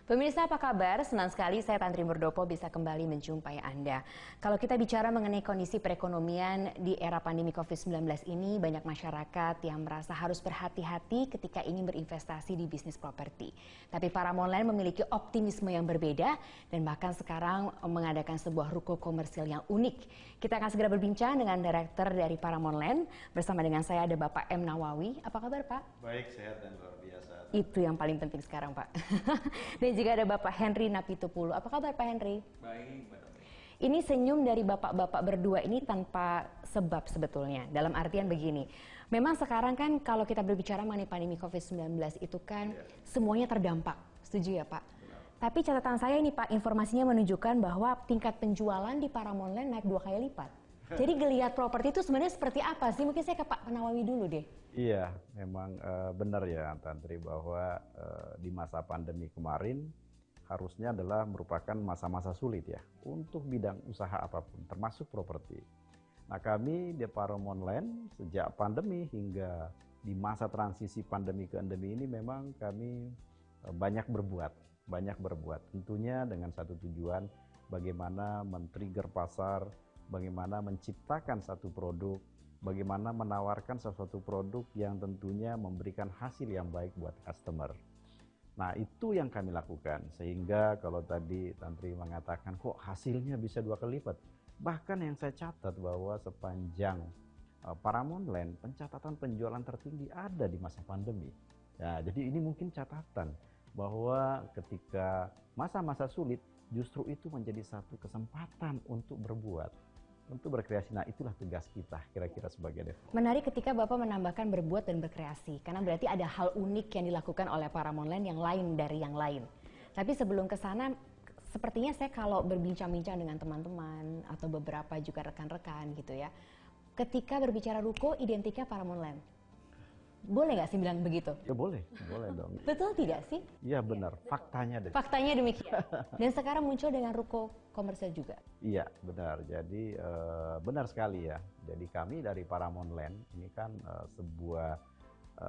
Pemirsa apa kabar? Senang sekali saya Tantri Murdopo bisa kembali menjumpai Anda. Kalau kita bicara mengenai kondisi perekonomian di era pandemi COVID-19 ini, banyak masyarakat yang merasa harus berhati-hati ketika ingin berinvestasi di bisnis properti. Tapi Paramount Land memiliki optimisme yang berbeda dan bahkan sekarang mengadakan sebuah ruko komersil yang unik. Kita akan segera berbincang dengan direktur dari Paramount Land. Bersama dengan saya ada Bapak M. Nawawi. Apa kabar Pak? Baik, sehat dan luar biasa. Itu yang paling penting sekarang Pak. Dan juga ada Bapak Henry Napitupulu. Apa kabar Pak Henry? Baik, Mbak Tommy. Ini senyum dari bapak-bapak berdua ini tanpa sebab sebetulnya. Dalam artian begini, memang sekarang kan kalau kita berbicara mengenai pandemi COVID-19 itu kan semuanya terdampak. Setuju ya Pak? Benar. Tapi catatan saya ini Pak, informasinya menunjukkan bahwa tingkat penjualan di Paramount Land naik 2 kali lipat. Jadi geliat properti itu sebenarnya seperti apa sih? Mungkin saya ke Pak Nawawi dulu deh. Iya, memang benar ya Tantri bahwa di masa pandemi kemarin harusnya adalah merupakan masa-masa sulit ya untuk bidang usaha apapun, termasuk properti. Nah kami di Paramount Land sejak pandemi hingga di masa transisi pandemi ke endemi ini memang kami banyak berbuat. Tentunya dengan satu tujuan bagaimana men-trigger pasar, bagaimana menciptakan satu produk, bagaimana menawarkan sesuatu produk yang tentunya memberikan hasil yang baik buat customer. Nah itu yang kami lakukan, sehingga kalau tadi Tantri mengatakan kok hasilnya bisa 2 kali lipat. Bahkan yang saya catat bahwa sepanjang Paramount Land pencatatan penjualan tertinggi ada di masa pandemi. Nah, jadi ini mungkin catatan bahwa ketika masa-masa sulit justru itu menjadi satu kesempatan untuk berbuat, untuk berkreasi. Nah itulah tugas kita kira-kira sebagai developer. Menarik ketika Bapak menambahkan berbuat dan berkreasi, karena berarti ada hal unik yang dilakukan oleh Paramount Land yang lain dari yang lain. Tapi sebelum ke sana, sepertinya saya kalau berbincang-bincang dengan teman-teman atau beberapa juga rekan-rekan gitu ya, ketika berbicara ruko, identiknya Paramount Land. Boleh nggak sih bilang begitu? Ya boleh dong. Betul tidak sih? Iya benar, faktanya deh. Faktanya demikian. Dan sekarang muncul dengan ruko komersil juga. Iya benar, jadi benar sekali ya. Jadi kami dari Paramount Land ini kan sebuah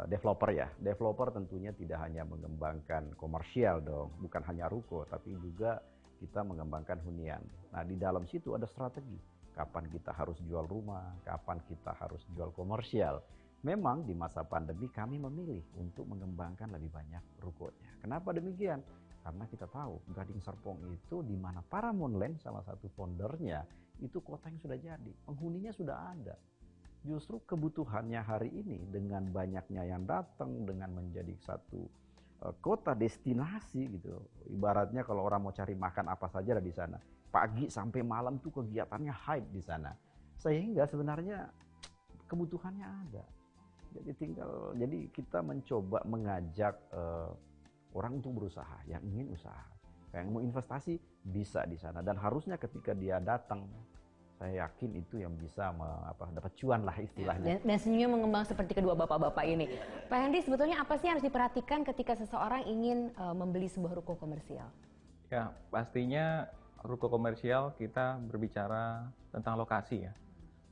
developer ya. Developer tentunya tidak hanya mengembangkan komersial dong, bukan hanya ruko, tapi juga kita mengembangkan hunian. Nah di dalam situ ada strategi. Kapan kita harus jual rumah, kapan kita harus jual komersial. Memang di masa pandemi kami memilih untuk mengembangkan lebih banyak rukonya. Kenapa demikian? Karena kita tahu Gading Serpong itu di mana Paramount Land salah satu foundernya itu kota yang sudah jadi, penghuninya sudah ada. Justru kebutuhannya hari ini dengan banyaknya yang datang, dengan menjadi satu kota destinasi gitu. Ibaratnya kalau orang mau cari makan apa saja ada di sana. Pagi sampai malam tuh kegiatannya hype di sana. Sehingga sebenarnya kebutuhannya ada. Jadi kita mencoba mengajak orang untuk berusaha, yang ingin usaha, yang mau investasi bisa di sana, dan harusnya ketika dia datang, saya yakin itu yang bisa dapat cuan lah istilahnya. Dan senyumnya mengembang seperti kedua bapak-bapak ini. Pak Henry, sebetulnya apa sih yang harus diperhatikan ketika seseorang ingin membeli sebuah ruko komersial? Ya, pastinya ruko komersial kita berbicara tentang lokasi ya.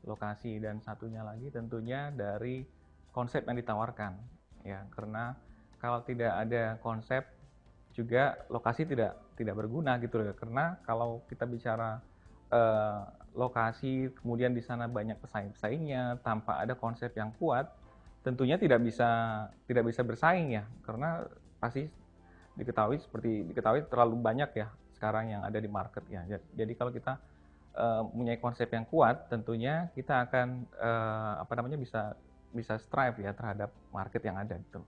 Lokasi dan satunya lagi tentunya dari konsep yang ditawarkan ya, karena kalau tidak ada konsep juga lokasi tidak berguna gitu ya. Karena kalau kita bicara lokasi kemudian di sana banyak pesaing-pesaingnya tanpa ada konsep yang kuat, tentunya tidak bisa bersaing ya, karena pasti diketahui terlalu banyak ya sekarang yang ada di market ya. Jadi kalau kita mempunyai konsep yang kuat, tentunya kita akan bisa strive ya terhadap market yang ada gitu.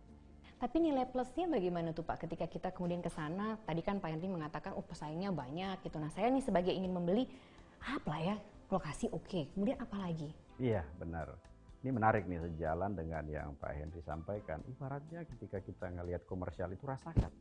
Tapi nilai plusnya bagaimana tuh Pak ketika kita kemudian ke sana? Tadi kan Pak Henry mengatakan pesaingnya banyak gitu. Nah saya nih sebagai ingin membeli, apa ya, lokasi oke. Kemudian apa lagi? Iya benar. Ini menarik nih sejalan dengan yang Pak Henry sampaikan. Ibaratnya ketika kita ngelihat komersial itu rasakan.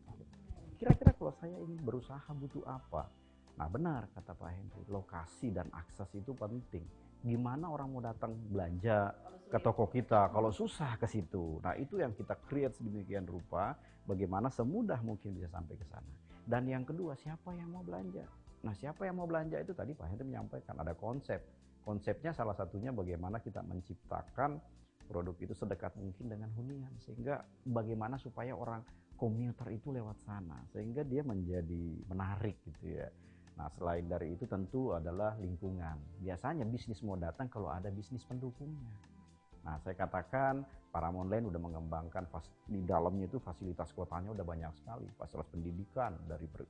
Kira-kira kalau saya ingin berusaha butuh apa? Nah benar kata Pak Henry, lokasi dan akses itu penting. Gimana orang mau datang belanja ke toko kita kalau susah ke situ. Nah itu yang kita create sedemikian rupa, bagaimana semudah mungkin bisa sampai ke sana. Dan yang kedua, siapa yang mau belanja? Nah siapa yang mau belanja itu tadi Pak Henry menyampaikan ada konsep. Konsepnya salah satunya bagaimana kita menciptakan produk itu sedekat mungkin dengan hunian, sehingga bagaimana supaya orang komuter itu lewat sana, sehingga dia menjadi menarik gitu ya. Nah, selain dari itu tentu adalah lingkungan. Biasanya bisnis mau datang kalau ada bisnis pendukungnya. Nah, saya katakan Paramount Land udah mengembangkan di dalamnya itu fasilitas kotanya udah banyak sekali. Fasilitas pendidikan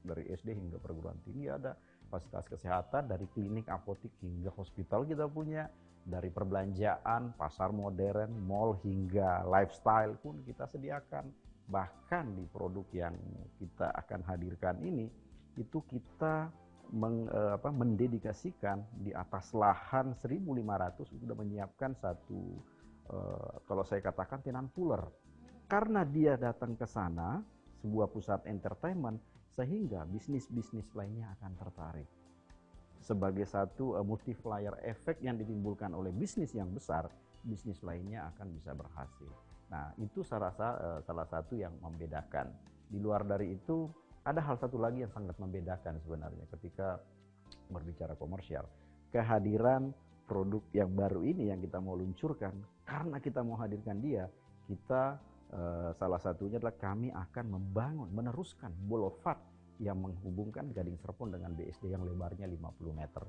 dari SD hingga perguruan tinggi ada, fasilitas kesehatan dari klinik, apotik hingga hospital kita punya, dari perbelanjaan, pasar modern, mall hingga lifestyle pun kita sediakan. Bahkan di produk yang kita akan hadirkan ini itu kita mendedikasikan di atas lahan 1.500 sudah menyiapkan satu kalau saya katakan tenant puller, karena dia datang ke sana sebuah pusat entertainment sehingga bisnis-bisnis lainnya akan tertarik sebagai satu multiplier efek yang ditimbulkan oleh bisnis yang besar, bisnis lainnya akan bisa berhasil. Nah, itu salah satu yang membedakan. Di luar dari itu ada hal satu lagi yang sangat membedakan sebenarnya ketika berbicara komersial. Kehadiran produk yang baru ini yang kita mau luncurkan, karena kita mau hadirkan dia, kita salah satunya adalah kami akan meneruskan boulevard yang menghubungkan Gading Serpong dengan BSD yang lebarnya 50 meter.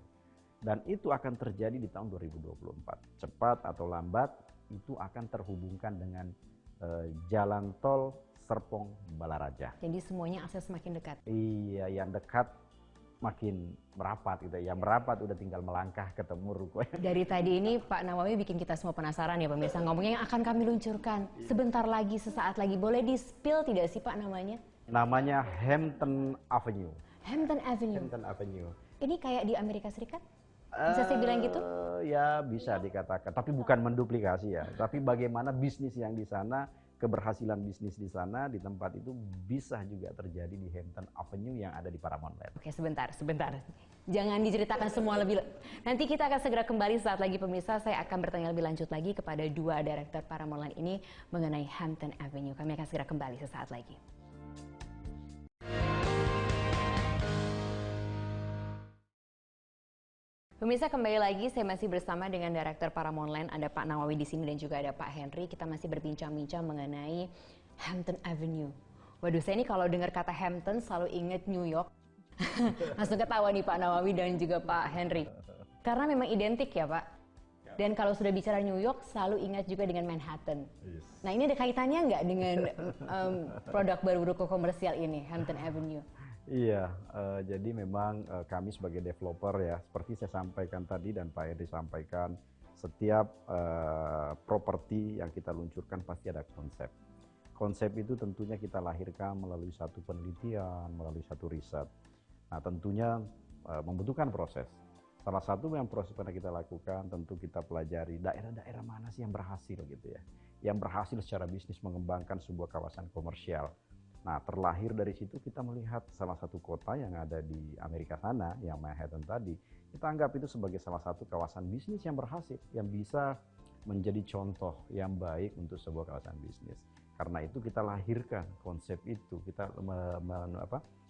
Dan itu akan terjadi di tahun 2024. Cepat atau lambat, itu akan terhubungkan dengan jalan tol Serpong Balaraja. Jadi semuanya akses makin dekat. Iya, yang dekat makin merapat gitu. Yang merapat udah tinggal melangkah ketemu ruko. Dari tadi ini Pak Nawawi bikin kita semua penasaran ya pemirsa, ngomongnya yang akan kami luncurkan sebentar lagi, sesaat lagi. Boleh di-spill tidak sih Pak namanya? Namanya Hampton Avenue. Hampton Avenue. Hampton Avenue. Ini kayak di Amerika Serikat? Bisa saya bilang gitu? Ya bisa dikatakan, tapi bukan menduplikasi ya. Tapi bagaimana bisnis yang di sana, keberhasilan bisnis di sana, di tempat itu bisa juga terjadi di Hampton Avenue yang ada di Paramount Land. Oke, sebentar. Jangan diceritakan semua lebih. Nanti kita akan segera kembali saat lagi pemirsa. Saya akan bertanya lebih lanjut lagi kepada dua direktur Paramount Land ini mengenai Hampton Avenue. Kami akan segera kembali sesaat lagi. Pemirsa, kembali lagi saya masih bersama dengan Direktur Paramount Land, ada Pak Nawawi di sini dan juga ada Pak Henry. Kita masih berbincang-bincang mengenai Hampton Avenue. Waduh, saya ini kalau dengar kata Hampton selalu ingat New York. Langsung ketawa nih Pak Nawawi dan juga Pak Henry. Karena memang identik ya Pak. Dan kalau sudah bicara New York selalu ingat juga dengan Manhattan. Yes. Nah, ini ada kaitannya nggak dengan produk baru ruko komersial ini, Hampton Avenue? Iya, jadi memang kami sebagai developer ya, seperti saya sampaikan tadi dan Pak Edi sampaikan, setiap properti yang kita luncurkan pasti ada konsep. Konsep itu tentunya kita lahirkan melalui satu penelitian, melalui satu riset. Nah, tentunya membutuhkan proses. Salah satu yang proses pernah kita lakukan, tentu kita pelajari daerah-daerah mana sih yang berhasil gitu ya. Yang berhasil secara bisnis mengembangkan sebuah kawasan komersial. Nah, terlahir dari situ kita melihat salah satu kota yang ada di Amerika sana, yang Manhattan tadi, kita anggap itu sebagai salah satu kawasan bisnis yang berhasil, yang bisa menjadi contoh yang baik untuk sebuah kawasan bisnis. Karena itu kita lahirkan konsep itu, kita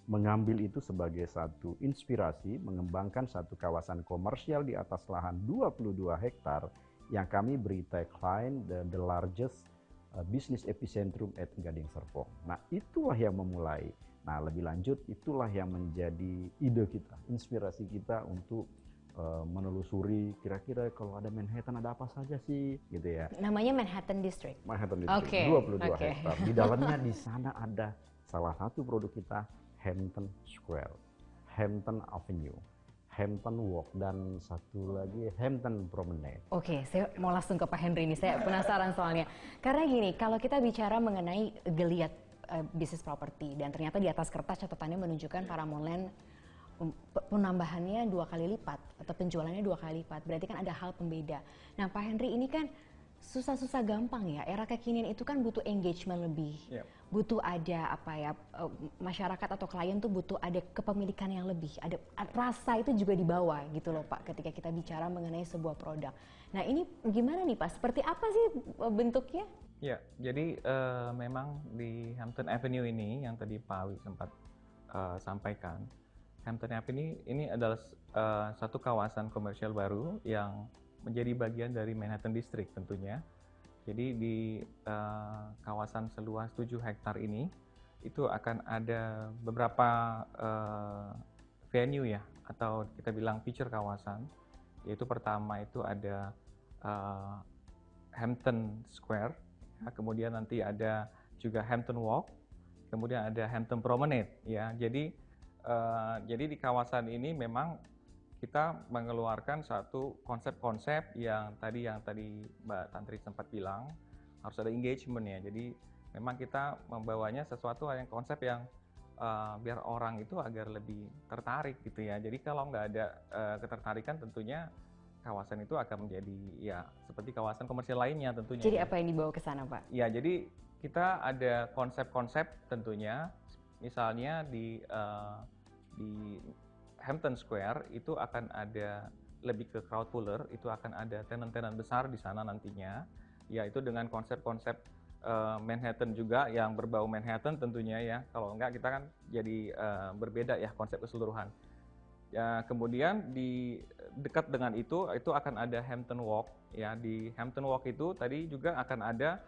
mengambil itu sebagai satu inspirasi, mengembangkan satu kawasan komersial di atas lahan 22 hektar, yang kami beri tagline the largest Business Epicentrum at Gading Serpong. Nah, itulah yang memulai. Nah, lebih lanjut, itulah yang menjadi ide kita, inspirasi kita untuk menelusuri kira-kira kalau ada Manhattan ada apa saja sih, gitu ya. Namanya Manhattan District. Manhattan District, Okay. 22 hektar. Di dalamnya di sana ada salah satu produk kita, Hampton Square, Hampton Avenue, Hampton Walk, dan satu lagi Hampton Promenade. Oke, saya mau langsung ke Pak Henry ini. Saya penasaran soalnya. Karena gini, kalau kita bicara mengenai geliat bisnis properti dan ternyata di atas kertas catatannya menunjukkan Paramount Land penambahannya 2 kali lipat atau penjualannya 2 kali lipat. Berarti kan ada hal pembeda. Nah, Pak Henry ini kan susah-susah gampang ya. Era kekinian itu kan butuh engagement lebih. Yep. Butuh ada masyarakat atau klien tuh butuh ada kepemilikan yang lebih. Ada rasa itu juga dibawa gitu loh Pak ketika kita bicara mengenai sebuah produk. Nah, ini gimana nih Pak? Seperti apa sih bentuknya? Ya, jadi memang di Hampton Avenue ini yang tadi Pak Awi sempat sampaikan, Hampton Avenue ini adalah satu kawasan komersial baru yang menjadi bagian dari Manhattan District tentunya. Jadi di kawasan seluas 7 hektar ini itu akan ada beberapa venue ya, atau kita bilang feature kawasan, yaitu pertama itu ada uh, Hampton Square, ya, kemudian nanti ada juga Hampton Walk, kemudian ada Hampton Promenade ya. Jadi di kawasan ini memang kita mengeluarkan satu konsep-konsep yang tadi Mbak Tantri sempat bilang harus ada engagement ya. Jadi memang kita membawanya sesuatu yang konsep yang biar orang itu agar lebih tertarik gitu ya. Jadi kalau nggak ada ketertarikan, tentunya kawasan itu akan menjadi ya seperti kawasan komersial lainnya tentunya. Jadi ya. apa yang dibawa ke sana, Pak? Ya, jadi kita ada konsep-konsep tentunya, misalnya di Hampton Square itu akan ada lebih ke crowd puller, itu akan ada tenan-tenan besar di sana nantinya, yaitu dengan konsep-konsep Manhattan juga yang berbau Manhattan tentunya ya. Kalau enggak kita kan jadi berbeda ya konsep keseluruhan. Ya, kemudian di dekat dengan itu akan ada Hampton Walk ya. Di Hampton Walk itu tadi juga akan ada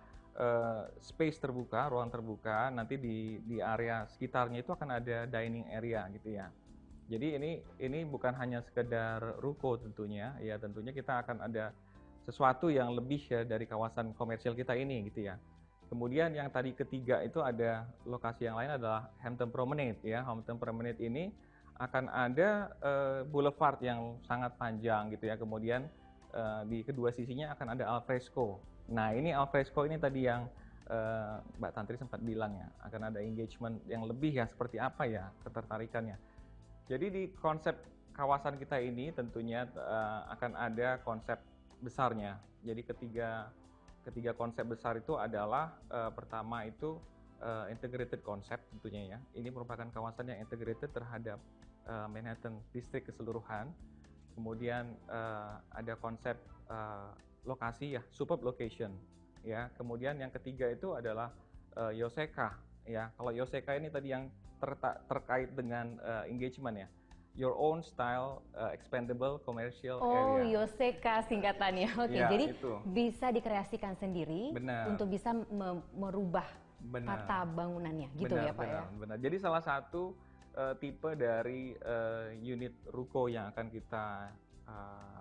space terbuka, ruang terbuka. Nanti di area sekitarnya itu akan ada dining area gitu ya. Jadi ini bukan hanya sekedar ruko tentunya ya, tentunya kita akan ada sesuatu yang lebih ya dari kawasan komersial kita ini gitu ya. Kemudian yang tadi ketiga itu ada lokasi yang lain adalah Hampton Promenade ya. Hampton Promenade ini akan ada boulevard yang sangat panjang gitu ya. Kemudian di kedua sisinya akan ada alfresco. Nah, ini alfresco ini tadi yang Mbak Tantri sempat bilang ya, akan ada engagement yang lebih ya, seperti apa ya ketertarikannya. Jadi di konsep kawasan kita ini tentunya akan ada konsep besarnya. Jadi ketiga konsep besar itu adalah pertama itu integrated concept tentunya ya. Ini merupakan kawasan yang integrated terhadap Manhattan District keseluruhan. Kemudian ada konsep lokasi ya, superb location ya. Kemudian yang ketiga itu adalah Yoseka ya. Kalau Yoseka ini tadi yang terkait dengan engagement ya. Your own style expandable commercial area. Oh, Yoseka singkatannya. Oke, ya, jadi itu. bisa dikreasikan sendiri. Benar. Untuk bisa merubah tata bangunannya, gitu benar, ya Pak ya? Benar. Jadi salah satu tipe dari unit ruko yang akan kita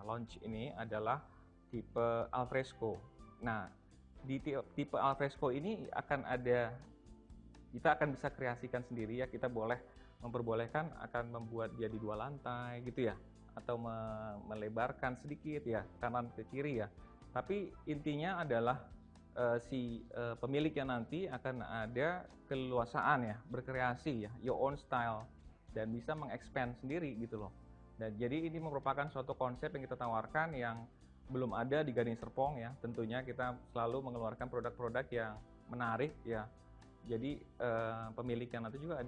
launch ini adalah tipe alfresco. Nah, di tipe alfresco ini kita akan bisa kreasikan sendiri ya. Kita memperbolehkan akan membuat dia di 2 lantai gitu ya, atau melebarkan sedikit ya kanan ke kiri ya. Tapi intinya adalah pemiliknya nanti akan ada keleluasaan ya, berkreasi ya, your own style, dan bisa mengexpand sendiri gitu loh. Dan jadi ini merupakan suatu konsep yang kita tawarkan yang belum ada di Gading Serpong ya. Tentunya kita selalu mengeluarkan produk-produk yang menarik ya. Jadi pemiliknya nanti juga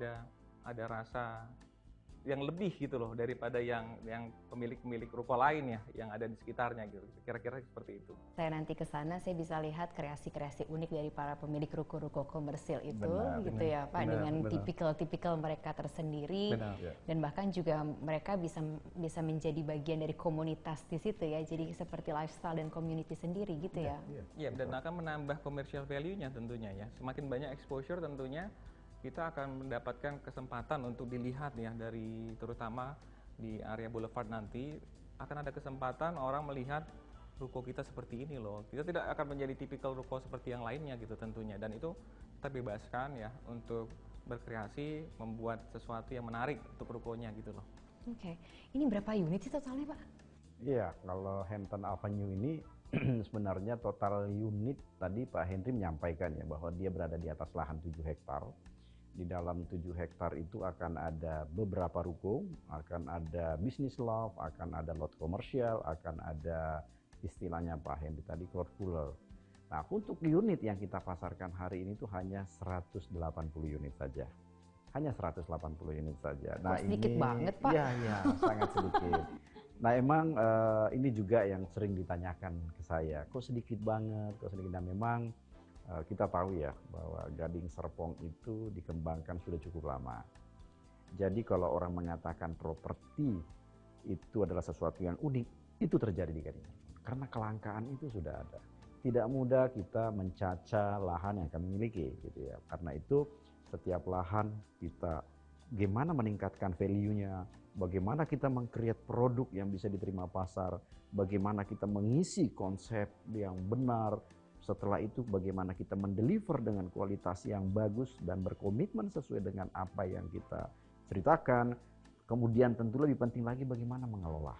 ada rasa yang lebih gitu loh daripada yang pemilik ruko lain ya yang ada di sekitarnya gitu. Kira-kira seperti itu. Saya nanti ke sana saya bisa lihat kreasi-kreasi unik dari para pemilik ruko-ruko komersil itu, gitu ya Pak, dengan tipikal mereka tersendiri. Dan bahkan juga mereka bisa menjadi bagian dari komunitas di situ ya. Jadi seperti lifestyle dan community sendiri gitu ya. Iya, dan akan menambah commercial value-nya tentunya ya. Semakin banyak exposure tentunya kita akan mendapatkan kesempatan untuk dilihat ya, dari terutama di area boulevard nanti akan ada kesempatan orang melihat ruko kita seperti ini loh. Kita tidak akan menjadi tipikal ruko seperti yang lainnya gitu tentunya, dan itu kita bebaskan ya untuk berkreasi, membuat sesuatu yang menarik untuk rukonya gitu loh. Oke. Ini berapa unit sih totalnya Pak? Iya, kalau Hampton Avenue ini sebenarnya total unit tadi Pak Henry menyampaikan ya bahwa dia berada di atas lahan 7 hektar. Di dalam 7 hektar itu akan ada beberapa ruko, akan ada bisnis loft, akan ada lot komersial, akan ada istilahnya Pak Henry tadi crowd puller. Nah, untuk unit yang kita pasarkan hari ini tuh hanya 180 unit saja. Hanya 180 unit saja. Nah, sedikit banget Pak. Iya, sangat sedikit. Nah, emang ini juga yang sering ditanyakan ke saya, kok sedikit banget, kok sedikit. Nah, memang kita tahu ya bahwa Gading Serpong itu dikembangkan sudah cukup lama. Jadi kalau orang mengatakan properti itu adalah sesuatu yang unik, itu terjadi di Gading Serpong. Karena kelangkaan itu sudah ada. tidak mudah kita mencaca lahan yang kami miliki gitu ya. Karena itu setiap lahan kita gimana meningkatkan value-nya, bagaimana kita meng-create produk yang bisa diterima pasar, bagaimana kita mengisi konsep yang benar, setelah itu bagaimana kita mendeliver dengan kualitas yang bagus dan berkomitmen sesuai dengan apa yang kita ceritakan. Kemudian tentu lebih penting lagi bagaimana mengelola.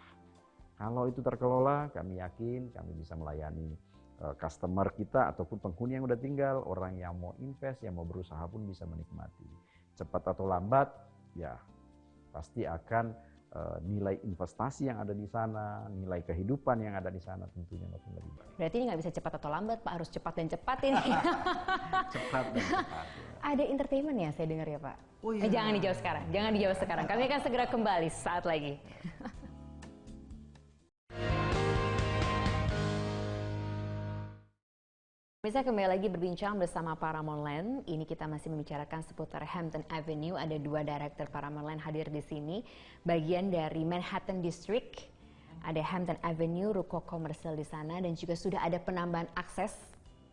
Kalau itu terkelola, kami yakin kami bisa melayani customer kita ataupun penghuni yang udah tinggal, orang yang mau invest, yang mau berusaha pun bisa menikmati. Cepat atau lambat, ya pasti akan nilai investasi yang ada di sana, nilai kehidupan yang ada di sana tentunya makin lebih baik. Berarti ini nggak bisa cepat atau lambat, Pak, harus cepat dan cepat ini. Cepat dan cepat. Ya. Ada entertainment ya, saya dengar ya, Pak. Oh, iya. Jangan dijawab sekarang, jangan dijawab sekarang. Kami akan segera kembali saat lagi. Bisa kembali lagi berbincang bersama Paramount Land. Ini kita masih membicarakan seputar Hampton Avenue. Ada dua director Paramount Land hadir di sini. Bagian dari Manhattan District, ada Hampton Avenue, ruko komersial di sana, dan juga sudah ada penambahan akses,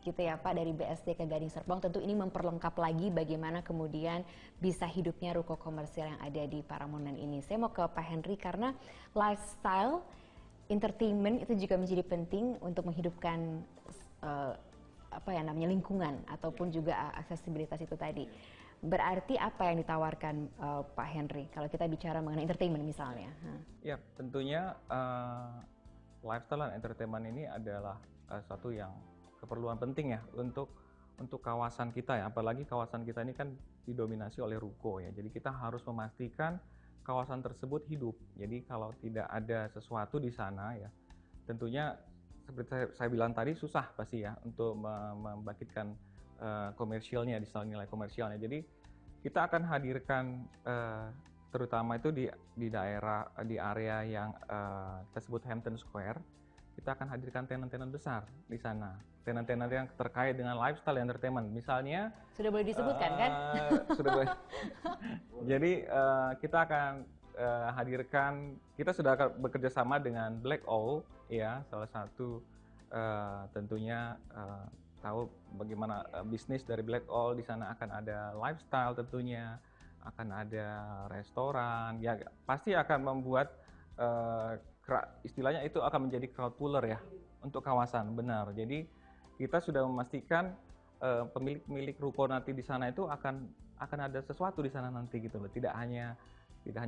gitu ya Pak, dari BSD ke Gading Serpong. Tentu ini memperlengkap lagi bagaimana kemudian bisa hidupnya ruko komersial yang ada di Paramount Land ini. Saya mau ke Pak Henry karena lifestyle, entertainment itu juga menjadi penting untuk menghidupkan lingkungan ataupun juga aksesibilitas itu tadi. Berarti apa yang ditawarkan Pak Henry kalau kita bicara mengenai entertainment misalnya? Ya, tentunya lifestyle dan entertainment ini adalah satu yang keperluan penting ya untuk kawasan kita ya. Apalagi kawasan kita ini kan didominasi oleh ruko ya. Jadi kita harus memastikan kawasan tersebut hidup. Jadi kalau tidak ada sesuatu di sana ya, tentunya seperti saya bilang tadi susah pasti ya untuk membangkitkan komersialnya, nilai komersialnya. Jadi kita akan hadirkan terutama itu di area yang kita sebut Hampton Square. Kita akan hadirkan tenan-tenan besar di sana, tenan-tenan yang terkait dengan lifestyle entertainment. Misalnya sudah boleh disebutkan kan? Sudah boleh. Jadi kita akan hadirkan, kita sudah bekerja sama dengan Black Owl ya, salah satu tentunya tahu bagaimana bisnis dari Black Owl. Di sana akan ada lifestyle, tentunya akan ada restoran ya, pasti akan membuat istilahnya itu akan menjadi crowd puller ya untuk kawasan. Benar, jadi kita sudah memastikan pemilik ruko nanti di sana itu akan ada sesuatu di sana nanti gitu loh. Tidak hanya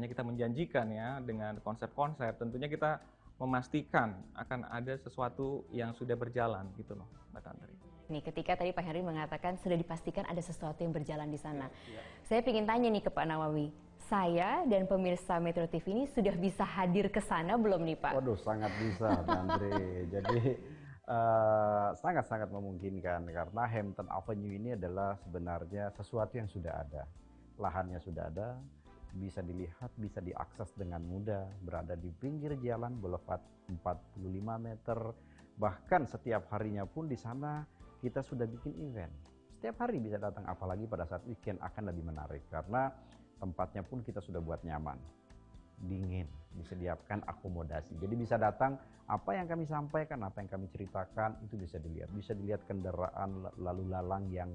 kita menjanjikan ya dengan konsep-konsep, tentunya kita memastikan akan ada sesuatu yang sudah berjalan gitu loh, Mbak Tantri. Nih, ketika tadi Pak Henry mengatakan sudah dipastikan ada sesuatu yang berjalan di sana. Saya ingin tanya nih ke Pak Nawawi, saya dan pemirsa Metro TV ini sudah bisa hadir ke sana belum nih Pak? Waduh, sangat bisa Tantri. Jadi sangat-sangat memungkinkan karena Hampton Avenue ini adalah sebenarnya sesuatu yang sudah ada. Lahannya sudah ada, bisa dilihat, bisa diakses dengan mudah, berada di pinggir jalan, boulevard 45 meter, bahkan setiap harinya pun di sana kita sudah bikin event. Setiap hari bisa datang, apalagi pada saat weekend akan lebih menarik karena tempatnya pun kita sudah buat nyaman, dingin, disediakan akomodasi. Jadi bisa datang, apa yang kami sampaikan, apa yang kami ceritakan itu bisa dilihat kendaraan lalu lalang yang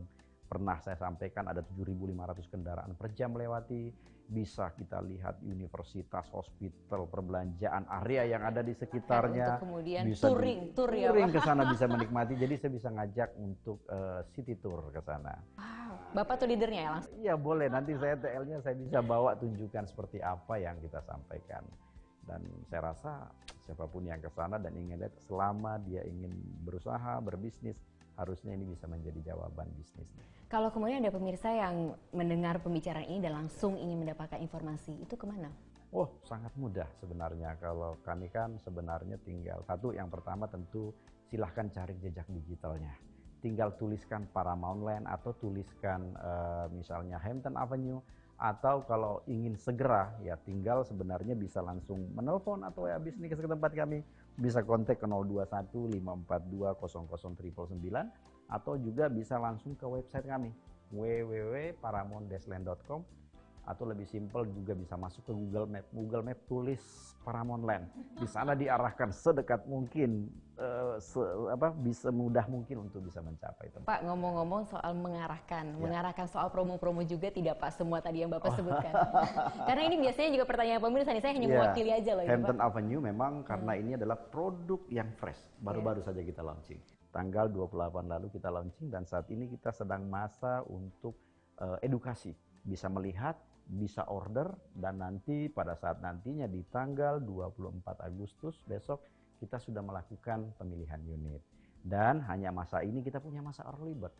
pernah saya sampaikan, ada 7.500 kendaraan per jam melewati. Bisa kita lihat universitas, hospital, perbelanjaan, area yang ada di sekitarnya. Untuk kemudian bisa touring ke sana bisa menikmati. Jadi saya bisa ngajak untuk city tour ke sana. Wow, Bapak tuh leadernya ya langsung? Iya boleh, nanti saya TL-nya saya bisa bawa tunjukkan seperti apa yang kita sampaikan. Dan saya rasa siapapun yang ke sana dan ingin lihat, selama dia ingin berusaha, berbisnis, harusnya ini bisa menjadi jawaban bisnisnya. Kalau kemudian ada pemirsa yang mendengar pembicaraan ini dan langsung ingin mendapatkan informasi, itu kemana? Oh, sangat mudah sebenarnya. Kalau kami kan sebenarnya tinggal satu, yang pertama tentu silahkan cari jejak digitalnya. Tinggal tuliskan Paramount Land atau tuliskan misalnya Hampton Avenue, atau kalau ingin segera ya tinggal sebenarnya bisa langsung menelpon atau ya bisnis ke tempat kami, bisa kontak ke 021 542 00 999 atau juga bisa langsung ke website kami www.paramount-land.com. atau lebih simpel juga bisa masuk ke Google Map. Google Map tulis Paramount Land. Di sana diarahkan sedekat mungkin, bisa mudah mungkin untuk bisa mencapai tempat. Pak, ngomong-ngomong soal mengarahkan soal promo-promo juga tidak Pak semua tadi yang Bapak sebutkan. Karena ini biasanya juga pertanyaan pemirsa nih, saya hanya mewakili aja loh. Hampton Avenue memang karena ini adalah produk yang fresh, baru-baru saja kita launching. Tanggal 28 lalu kita launching dan saat ini kita sedang masa untuk edukasi. Bisa melihat, bisa order, dan nanti pada saat nantinya di tanggal 24 Agustus besok kita sudah melakukan pemilihan unit. Dan hanya masa ini kita punya masa early bird.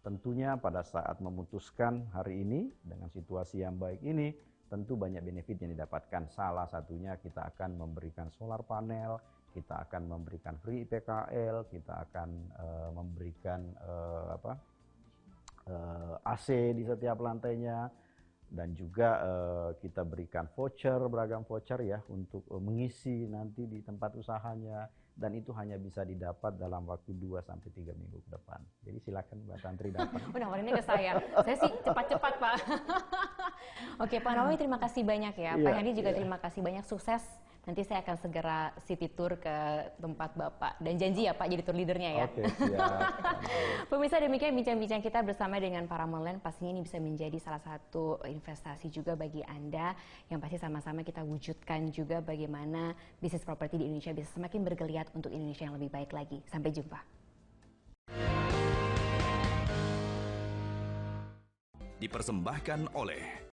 Tentunya pada saat memutuskan hari ini dengan situasi yang baik ini, tentu banyak benefit yang didapatkan. Salah satunya kita akan memberikan solar panel, kita akan memberikan free PKL, kita akan memberikan AC di setiap lantainya, dan juga kita berikan voucher, beragam voucher ya untuk mengisi nanti di tempat usahanya, dan itu hanya bisa didapat dalam waktu 2-3 minggu ke depan. Jadi silakan Mbak Tantri datang. Nawarinnya ke saya sih cepat-cepat Pak. Oke Pak Nawawi, terima kasih banyak ya. Pak Hadi juga terima kasih banyak, sukses. Nanti saya akan segera city tour ke tempat Bapak. Dan janji ya Pak jadi tour leadernya ya. Oke, siap. Pemirsa, demikian bincang-bincang kita bersama dengan Paramount Land. Pastinya ini bisa menjadi salah satu investasi juga bagi Anda. Yang pasti sama-sama kita wujudkan juga bagaimana bisnis properti di Indonesia bisa semakin bergeliat untuk Indonesia yang lebih baik lagi. Sampai jumpa. Dipersembahkan oleh